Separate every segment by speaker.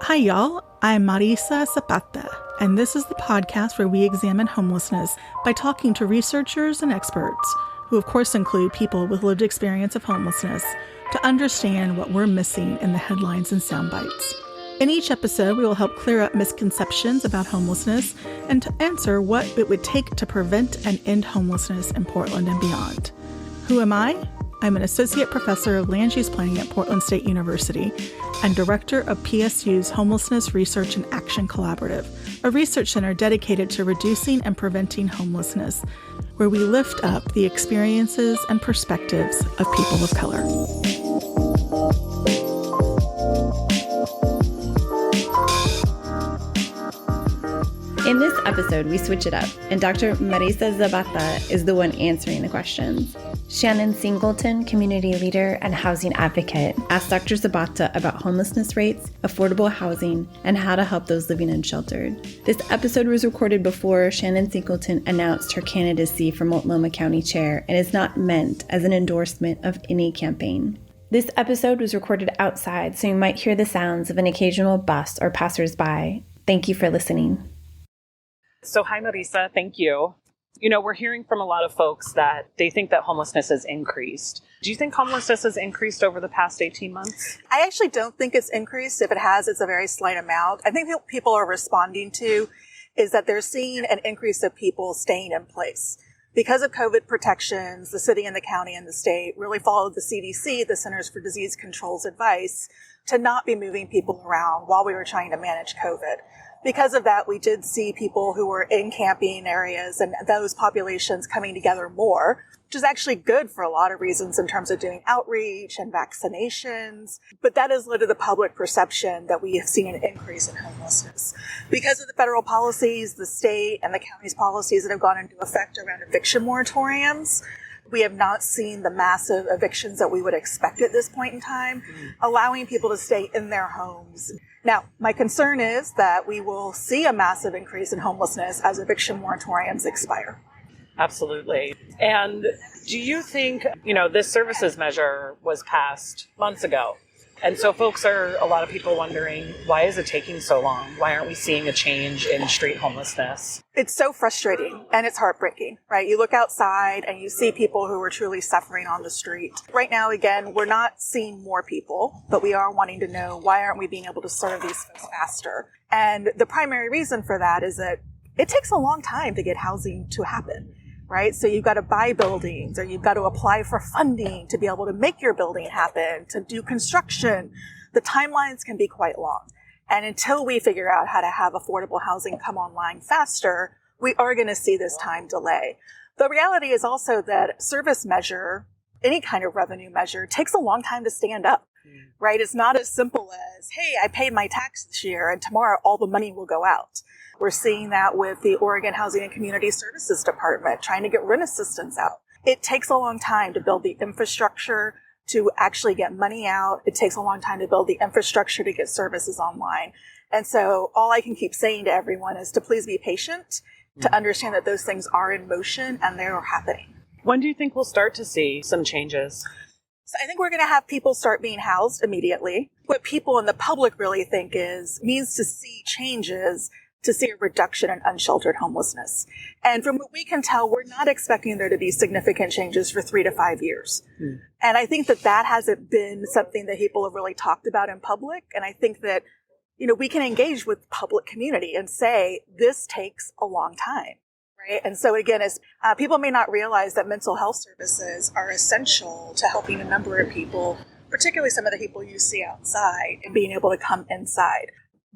Speaker 1: Hi, y'all. I'm Marisa Zapata, and this is the podcast where we examine homelessness by talking to researchers and experts, who of course include people with lived experience of homelessness, to understand what we're missing in the headlines and sound bites. In each episode, we will help clear up misconceptions about homelessness and to answer what it would take to prevent and end homelessness in Portland and beyond. Who am I? I'm an associate professor of land use planning at Portland State University and director of PSU's Homelessness Research and Action Collaborative, a research center dedicated to reducing and preventing homelessness, where we lift up the experiences and perspectives of people of color.
Speaker 2: In this episode, we switch it up, and Dr. Marisa Zapata is the one answering the questions. Shannon Singleton, community leader and housing advocate, asked Dr. Zapata about homelessness rates, affordable housing, and how to help those living unsheltered. This episode was recorded before Shannon Singleton announced her candidacy for Multnomah County Chair and is not meant as an endorsement of any campaign. This episode was recorded outside, so you might hear the sounds of an occasional bus or passersby. Thank you for listening.
Speaker 3: So hi, Marisa. Thank you. We're hearing from a lot of folks that they think that homelessness has increased. Do you think homelessness has increased over the past 18 months?
Speaker 4: I actually don't think it's increased. If it has, it's a very slight amount. I think what people are responding to is that they're seeing an increase of people staying in place. Because of COVID protections, the city and the county and the state really followed the CDC, the Centers for Disease Control's advice, to not be moving people around while we were trying to manage COVID. Because of that, we did see people who were in camping areas and those populations coming together more, which is actually good for a lot of reasons in terms of doing outreach and vaccinations. But that has led to the public perception that we have seen an increase in homelessness. Because of the federal policies, the state and the county's policies that have gone into effect around eviction moratoriums, we have not seen the massive evictions that we would expect at this point in time, allowing people to stay in their homes. Now, my concern is that we will see a massive increase in homelessness as eviction moratoriums expire.
Speaker 3: Absolutely. And do you think, this services measure was passed months ago? And so a lot of people wondering, why is it taking so long? Why aren't we seeing a change in street homelessness?
Speaker 4: It's so frustrating and it's heartbreaking, right? You look outside and you see people who are truly suffering on the street. Right now, again, we're not seeing more people, but we are wanting to know, why aren't we being able to serve these folks faster? And the primary reason for that is that it takes a long time to get housing to happen. Right? So you've got to buy buildings, or you've got to apply for funding to be able to make your building happen, to do construction. The timelines can be quite long. And until we figure out how to have affordable housing come online faster, we are going to see this time delay. The reality is also that service measure, any kind of revenue measure, takes a long time to stand up. Right? It's not as simple as, hey, I paid my tax this year and tomorrow all the money will go out. We're seeing that with the Oregon Housing and Community Services Department trying to get rent assistance out. It takes a long time to build the infrastructure to actually get money out. It takes a long time to build the infrastructure to get services online. And so all I can keep saying to everyone is to please be patient, to understand that those things are in motion and they're happening.
Speaker 3: When do you think we'll start to see some changes?
Speaker 4: So I think we're going to have people start being housed immediately. What people in the public really think means to see changes, to see a reduction in unsheltered homelessness. And from what we can tell, we're not expecting there to be significant changes for 3 to 5 years. And I think that hasn't been something that people have really talked about in public. And I think that, we can engage with public community and say, this takes a long time. Right? And so again, people may not realize that mental health services are essential to helping a number of people, particularly some of the people you see outside, and being able to come inside.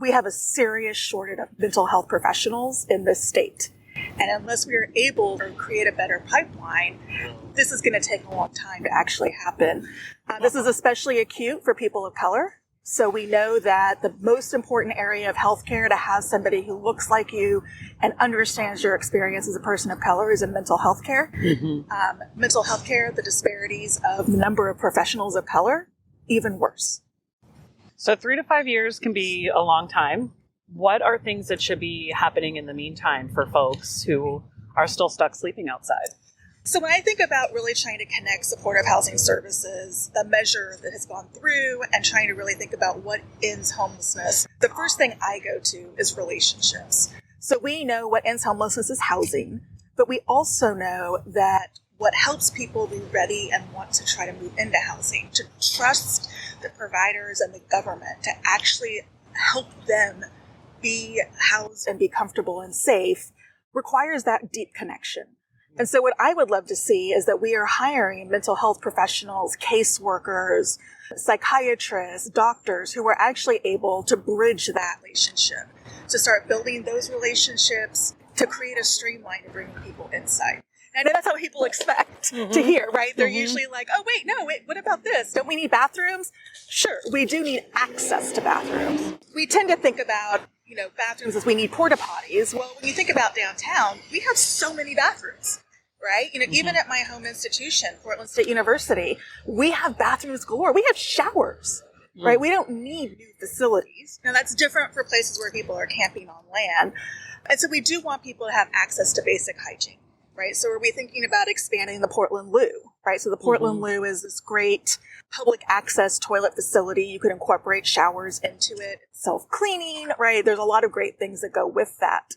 Speaker 4: We have a serious shortage of mental health professionals in this state. And unless we are able to create a better pipeline, this is going to take a long time to actually happen. This is especially acute for people of color. So we know that the most important area of healthcare to have somebody who looks like you and understands your experience as a person of color is in mental health care. Mental health care, the disparities of the number of professionals of color, even worse.
Speaker 3: So 3 to 5 years can be a long time. What are things that should be happening in the meantime for folks who are still stuck sleeping outside?
Speaker 4: So when I think about really trying to connect supportive housing services, the measure that has gone through, and trying to really think about what ends homelessness, the first thing I go to is relationships. So we know what ends homelessness is housing, but we also know that what helps people be ready and want to try to move into housing, to trust the providers and the government to actually help them be housed and be comfortable and safe, requires that deep connection. And so what I would love to see is that we are hiring mental health professionals, caseworkers, psychiatrists, doctors who are actually able to bridge that relationship, to start building those relationships, to create a streamline to bringing people inside. And I know that's how people expect to hear, right? They're usually like, oh, wait, what about this? Don't we need bathrooms? Sure, we do need access to bathrooms. We tend to think about bathrooms as we need porta potties. Well, when you think about downtown, we have so many bathrooms, right? Even at my home institution, Portland State University, we have bathrooms galore. We have showers, right? We don't need new facilities. Now, that's different for places where people are camping on land. And so we do want people to have access to basic hygiene, right? So are we thinking about expanding the Portland Loo, right? So the Portland Loo is this great public access toilet facility. You could incorporate showers into it, self-cleaning, right? There's a lot of great things that go with that.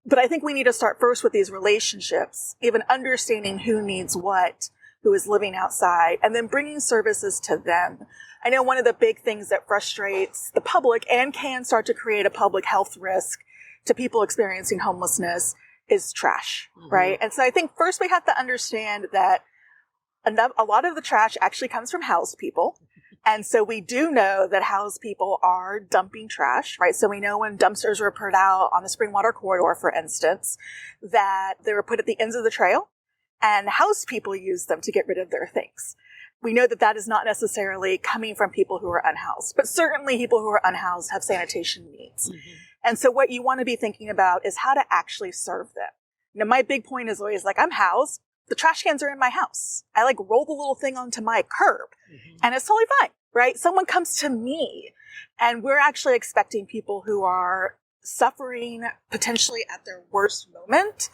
Speaker 4: But I think we need to start first with these relationships, even understanding who needs what, who is living outside, and then bringing services to them. I know one of the big things that frustrates the public and can start to create a public health risk to people experiencing homelessness is trash, right? And so I think first we have to understand that a lot of the trash actually comes from housed people. And so we do know that housed people are dumping trash, right? So we know when dumpsters were put out on the Springwater Corridor, for instance, that they were put at the ends of the trail and housed people use them to get rid of their things. We know that that is not necessarily coming from people who are unhoused, but certainly people who are unhoused have sanitation needs. And so what you want to be thinking about is how to actually serve them. My big point is always I'm housed. The trash cans are in my house. I roll the little thing onto my curb and it's totally fine, right? Someone comes to me and we're actually expecting people who are suffering potentially at their worst moment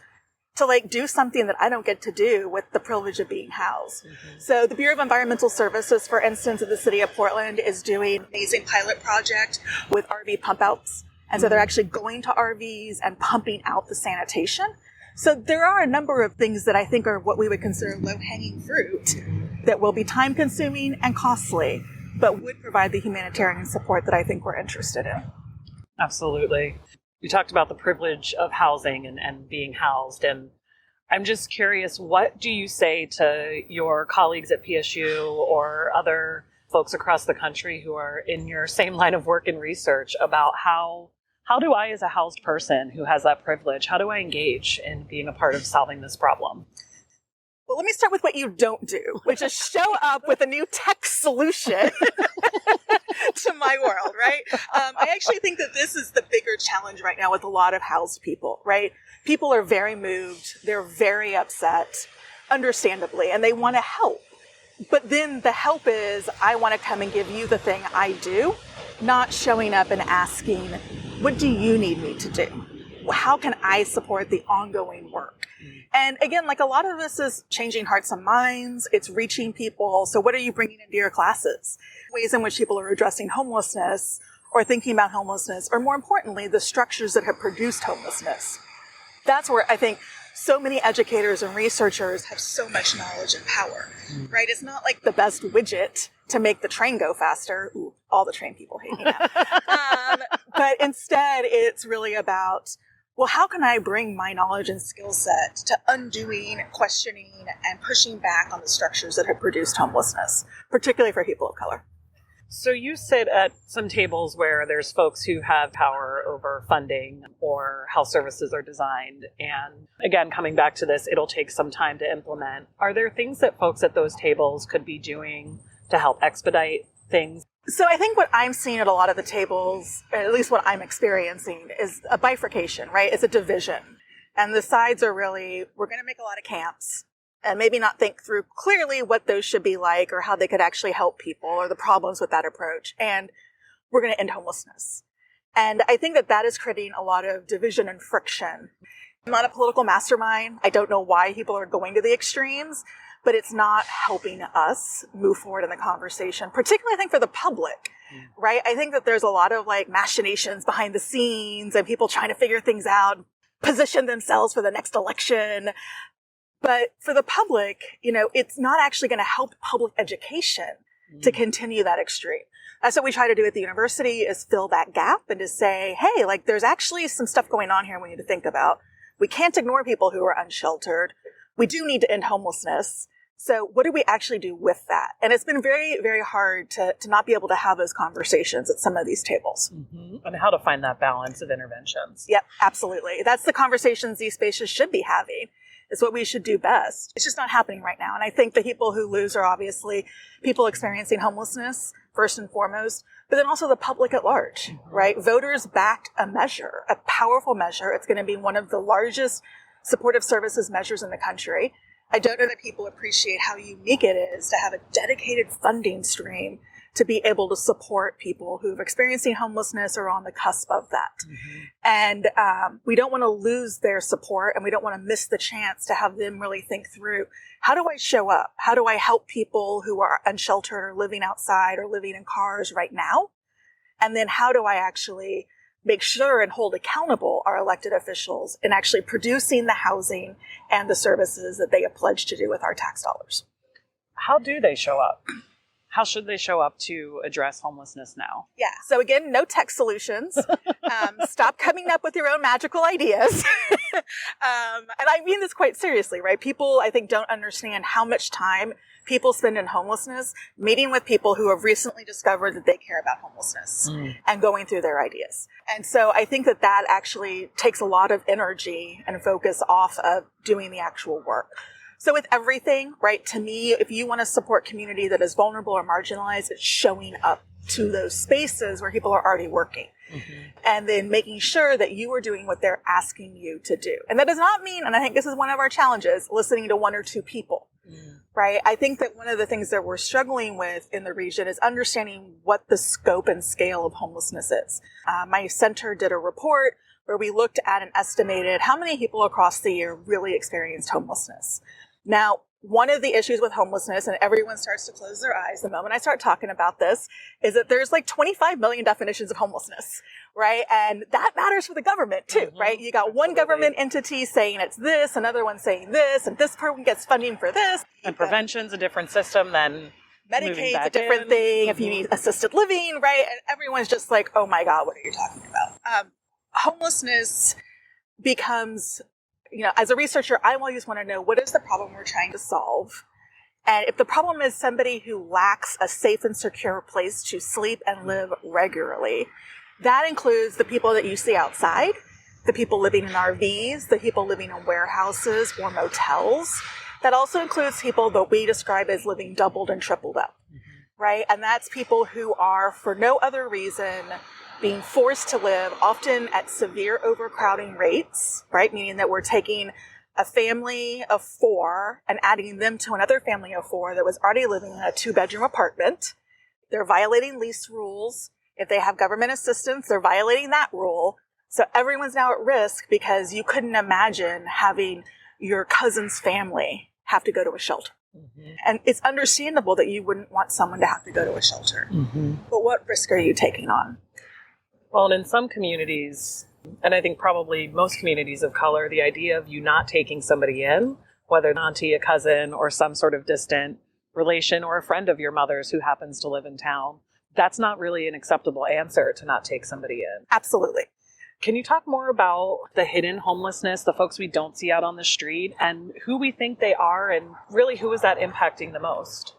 Speaker 4: to do something that I don't get to do with the privilege of being housed. So the Bureau of Environmental Services, for instance, of the city of Portland is doing an amazing pilot project with RV pump outs. And so they're actually going to RVs and pumping out the sanitation. So there are a number of things that I think are what we would consider low-hanging fruit that will be time-consuming and costly, but would provide the humanitarian support that I think we're interested in.
Speaker 3: Absolutely. You talked about the privilege of housing and being housed, and I'm just curious, what do you say to your colleagues at PSU or other folks across the country who are in your same line of work and research about how do I, as a housed person who has that privilege, how do I engage in being a part of solving this problem?
Speaker 4: Well, let me start with what you don't do, which is show up with a new tech solution to my world, right? I actually think that this is the bigger challenge right now with a lot of housed people, right? People are very moved. They're very upset, understandably, and they want to help. But then the help is, I want to come and give you the thing I do, not showing up and asking, what do you need me to do? How can I support the ongoing work? And again, a lot of this is changing hearts and minds. It's reaching people. So what are you bringing into your classes? Ways in which people are addressing homelessness or thinking about homelessness, or more importantly, the structures that have produced homelessness. That's where I think so many educators and researchers have so much knowledge and power, right? It's not the best widget to make the train go faster. Ooh, all the train people hate me now. But instead, it's really about, well, how can I bring my knowledge and skill set to undoing, questioning, and pushing back on the structures that have produced homelessness, particularly for people of color?
Speaker 3: So you sit at some tables where there's folks who have power over funding or how services are designed. And again, coming back to this, it'll take some time to implement. Are there things that folks at those tables could be doing to help expedite things?
Speaker 4: So I think what I'm seeing at a lot of the tables, or at least what I'm experiencing, is a bifurcation, right? It's a division. And the sides are really, we're going to make a lot of camps and maybe not think through clearly what those should be like or how they could actually help people or the problems with that approach. And we're going to end homelessness. And I think that that is creating a lot of division and friction. I'm not a political mastermind. I don't know why people are going to the extremes, but it's not helping us move forward in the conversation, particularly I think for the public, right? I think that there's a lot of like machinations behind the scenes and people trying to figure things out, position themselves for the next election. But for the public, it's not actually going to help public education to continue that extreme. That's what we try to do at the university, is fill that gap and to say, hey, like there's actually some stuff going on here we need to think about. We can't ignore people who are unsheltered. We do need to end homelessness. So what do we actually do with that? And it's been very, very hard to not be able to have those conversations at some of these tables.
Speaker 3: Mm-hmm. And how to find that balance of interventions.
Speaker 4: Yep, absolutely. That's the conversations these spaces should be having. It's what we should do best. It's just not happening right now. And I think the people who lose are obviously people experiencing homelessness, first and foremost, but then also the public at large, right? Voters backed a measure, a powerful measure. It's going to be one of the largest supportive services measures in the country. I don't know that people appreciate how unique it is to have a dedicated funding stream to be able to support people who are experiencing homelessness or on the cusp of that. And we don't want to lose their support, and we don't want to miss the chance to have them really think through, how do I show up? How do I help people who are unsheltered or living outside or living in cars right now? And then how do I actually make sure and hold accountable our elected officials in actually producing the housing and the services that they have pledged to do with our tax dollars?
Speaker 3: How do they show up? How should they show up to address homelessness now?
Speaker 4: Yeah. So again, no tech solutions. Stop coming up with your own magical ideas. And I mean this quite seriously, right? People, I think, don't understand how much time people spend in homelessness meeting with people who have recently discovered that they care about homelessness and going through their ideas. And so I think that actually takes a lot of energy and focus off of doing the actual work. So with everything, right, to me, if you want to support community that is vulnerable or marginalized, it's showing up to those spaces where people are already working. And then making sure that you are doing what they're asking you to do. And that does not mean, and I think this is one of our challenges, listening to one or two people, right? I think that one of the things that we're struggling with in the region is understanding what the scope and scale of homelessness is. My center did a report where we looked at and estimated how many people across the year really experienced homelessness. Now, one of the issues with homelessness, and everyone starts to close their eyes the moment I start talking about this, is that there's like 25 million definitions of homelessness, right? And that matters for the government too, right? You got one government entity saying it's this, another one saying this, and this person gets funding for this.
Speaker 3: And prevention's a different system than
Speaker 4: Medicaid's a different thing if you need assisted living, right? And everyone's just like, oh my God, what are you talking about? Homelessness becomes, as a researcher, I always want to know, what is the problem we're trying to solve? And if the problem is somebody who lacks a safe and secure place to sleep and live regularly, that includes the people that you see outside, the people living in RVs, the people living in warehouses or motels. That also includes people that we describe as living doubled and tripled up, right? And that's people who are, for no other reason, being forced to live often at severe overcrowding rates, right? Meaning that we're taking a family of 4 and adding them to another family of 4 that was already living in a 2-bedroom apartment. They're violating lease rules. If they have government assistance, they're violating that rule. So everyone's now at risk because you couldn't imagine having your cousin's family have to go to a shelter. And it's understandable that you wouldn't want someone to have to go to a shelter. But what risk are you taking on?
Speaker 3: Well, and in some communities, and I think probably most communities of color, the idea of you not taking somebody in, whether an auntie, a cousin, or some sort of distant relation or a friend of your mother's who happens to live in town, that's not really an acceptable answer to not take somebody in.
Speaker 4: Absolutely.
Speaker 3: Can you talk more about the hidden homelessness, the folks we don't see out on the street, and who we think they are, and really who is that impacting the most?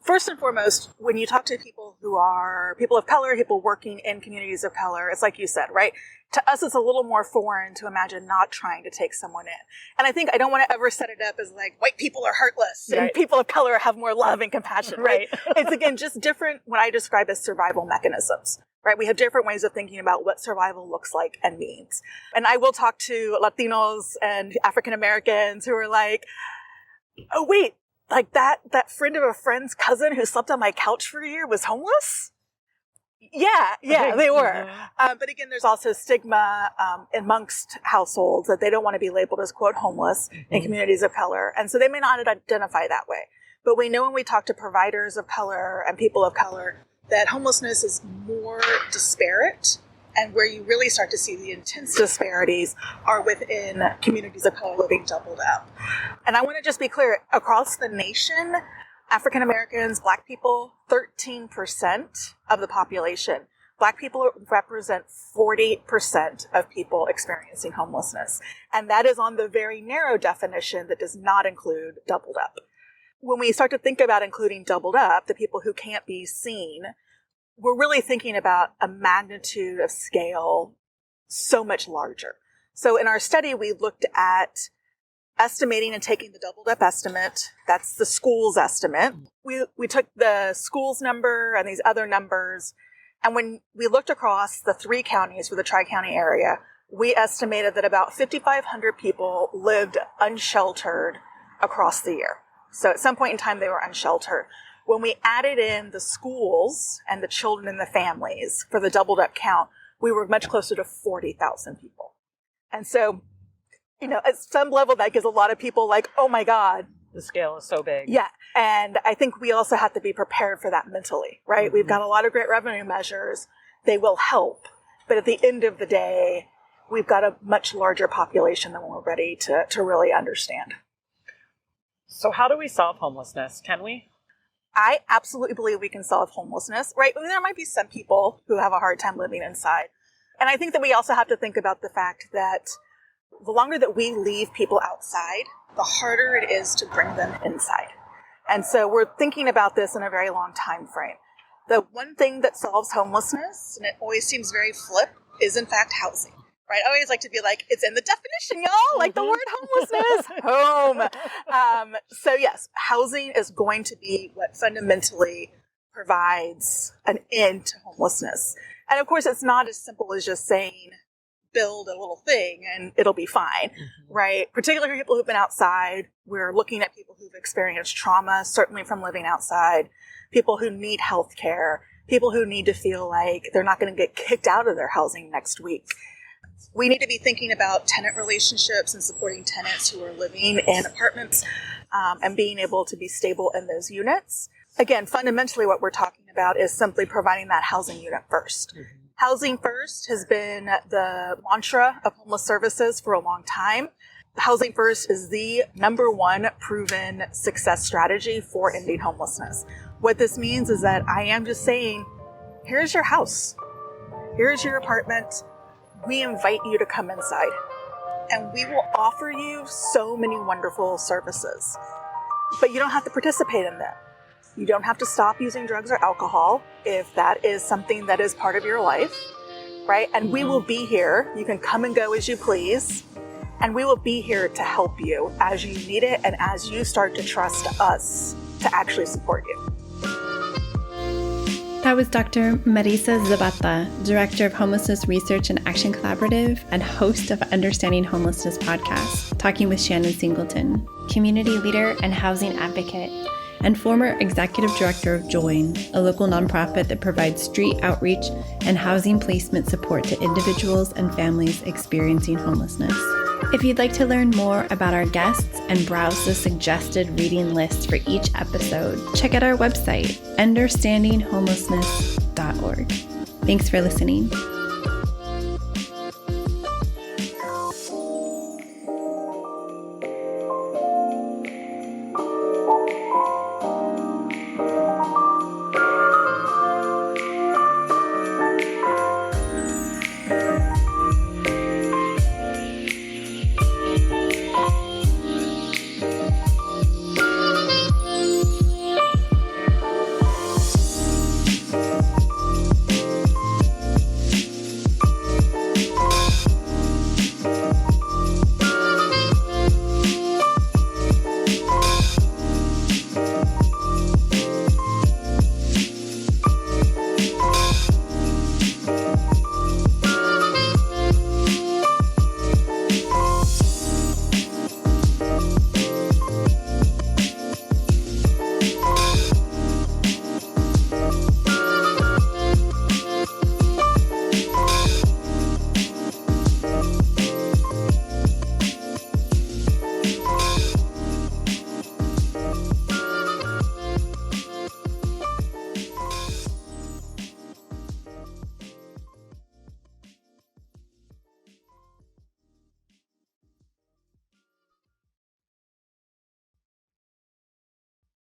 Speaker 4: First and foremost, when you talk to people who are people of color, people working in communities of color, it's like you said, right? To us, it's a little more foreign to imagine not trying to take someone in. And I think I don't want to ever set it up as like white people are heartless and people of color have more love and compassion, right? It's, again, just different, what I describe as survival mechanisms, right? We have different ways of thinking about what survival looks like and means. And I will talk to Latinos and African Americans who are like, oh, wait, like that friend of a friend's cousin who slept on my couch for a year was homeless? Yeah, they were. But again, there's also stigma amongst households that they don't want to be labeled as, quote, homeless in communities of color. And so they may not identify that way. But we know when we talk to providers of color and people of color that homelessness is more disparate, and where you really start to see the intense disparities are within communities of color living doubled up. And I want to just be clear, across the nation, African Americans, Black people, 13% of the population. Black people represent 40% of people experiencing homelessness. And that is on the very narrow definition that does not include doubled up. When we start to think about including doubled up, the people who can't be seen, we're really thinking about a magnitude of scale so much larger. So in our study, we looked at estimating and taking the doubled up estimate. That's the school's estimate. We took the school's number and these other numbers. And when we looked across the 3 counties for the Tri-County area, we estimated that about 5,500 people lived unsheltered across the year. So at some point in time, they were unsheltered. When we added in the schools and the children and the families for the doubled up count, we were much closer to 40,000 people. And so, at some level, that gives a lot of people like, oh my God.
Speaker 3: The scale is so big.
Speaker 4: Yeah. And I think we also have to be prepared for that mentally, right? Mm-hmm. We've got a lot of great revenue measures. They will help. But at the end of the day, we've got a much larger population than we're ready to really understand.
Speaker 3: So how do we solve homelessness? Can we?
Speaker 4: I absolutely believe we can solve homelessness, right? I mean, there might be some people who have a hard time living inside. And I think that we also have to think about the fact that the longer that we leave people outside, the harder it is to bring them inside. And so we're thinking about this in a very long time frame. The one thing that solves homelessness, and it always seems very flip, is in fact housing. Right? I always like to be like, it's in the definition, y'all, like the word homelessness, home. So yes, housing is going to be what fundamentally provides an end to homelessness. And of course, it's not as simple as just saying, build a little thing and it'll be fine, right? Particularly for people who've been outside, we're looking at people who've experienced trauma, certainly from living outside, people who need health care, people who need to feel like they're not going to get kicked out of their housing next week. We need to be thinking about tenant relationships and supporting tenants who are living in apartments and being able to be stable in those units. Again, fundamentally, what we're talking about is simply providing that housing unit first. Mm-hmm. Housing first has been the mantra of homeless services for a long time. Housing first is the number one proven success strategy for ending homelessness. What this means is that I am just saying, here's your house. Here's your apartment. We invite you to come inside, and we will offer you so many wonderful services, but you don't have to participate in them. You don't have to stop using drugs or alcohol if that is something that is part of your life, right? And we will be here. You can come and go as you please, and we will be here to help you as you need it and as you start to trust us to actually support you.
Speaker 2: That was Dr. Marisa Zapata, Director of Homelessness Research and Action Collaborative and host of Understanding Homelessness Podcast, talking with Shannon Singleton, community leader and housing advocate, and former executive director of Join, a local nonprofit that provides street outreach and housing placement support to individuals and families experiencing homelessness. If you'd like to learn more about our guests and browse the suggested reading list for each episode, check out our website, understandinghomelessness.org. Thanks for listening.